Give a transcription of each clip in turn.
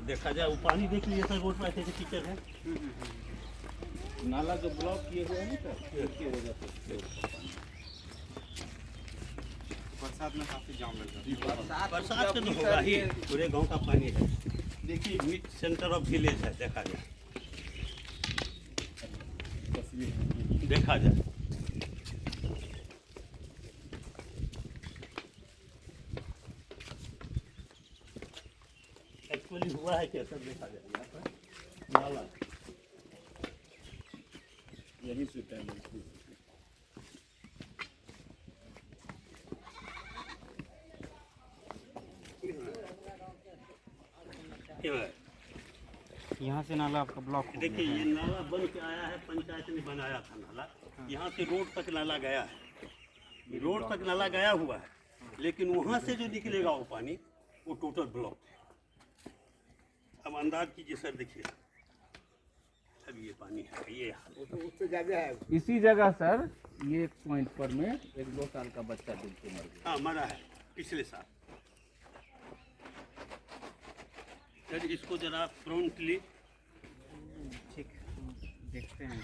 अब देखा जाए वो पानी देख लीजिए सर, रोड पर ऐसे ऐसे कीचड़ है। नाला जो ब्लॉक किए हुए हैं ना सर, उसकी वजह से बरसात में काफी जाम लगता है। बरसात में तो होगा ही, पूरे गांव का पानी है। देखिए मिड सेंटर ऑफ विलेज है, देखा जाए देखा जाए। एक्चुअली हुआ है क्या सर, देखा जाए यहाँ पर नाला यही से टाइम यहाँ से नाला आपका ब्लॉक हो देखिए ये नाला बन के आया है, पंचायत ने बनाया था नाला। यहाँ से रोड तक नाला गया है, रोड तक नाला गया हुआ है, लेकिन वहाँ से जो निकलेगा वो पानी वो टोटल ब्लॉक है। अब अंदाज कीजिए सर, देखिए अब ये पानी है, ये उससे ज़्यादा है। इसी जगह सर ये पॉइंट पर में 1-2 साल का बच्चा डूब के मर गया। हाँ मरा है पिछले साल। सर इसको जरा प्रॉम्प्टली ठीक देखते हैं।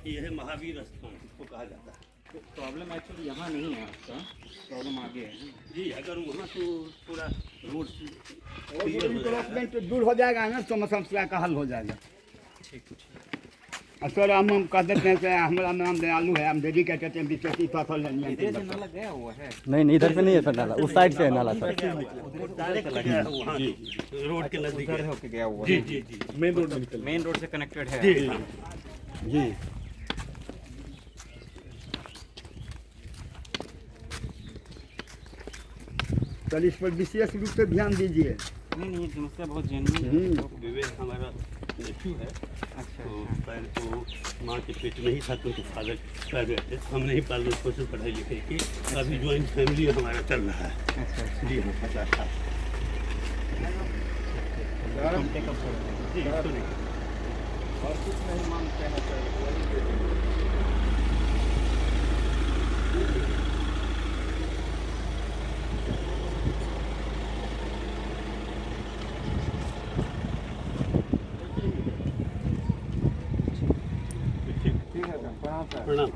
ये है महावीर स्थान, इसको कहा जाता है। तो प्रॉब्लम एक्चुअली यहाँ नहीं है आपका, प्रॉब्लम आगे है। जी अगर वहाँ से पूरा रोड डेवलपमेंट दूर हो जाएगा ना तो समस्या का हल हो जाएगा। ठीक सर हम कह देते हैं कि हमारा नाम दयालु है, हम डेडिकेटेड हैं विशेषी फसल नाला गया हुआ है। नहीं इधर पे नहीं है सर नाला, उस साइड से है नाला सर। रोड के नजदीक होके गया हुआ जी है। जी जी मेन रोड से कनेक्टेड है। जी। सर इस पर विशेष रूप से ध्यान दीजिए। नहीं ये समस्या बहुत जेन्युइन है। विवेक हमारा नेफ्यू है। अच्छा तो पहले तो माँ के पेट में ही था, तो फादर कर रहे थे, हमने ही पाल पोषण पढ़ाई लिखाई की। अभी ज्वाइंट फैमिली हमारा चल रहा है। अच्छा जी हाँ 50 साल। जी और कुछ नहीं मांगते हैं सर। ठीक है सर, प्रणाम।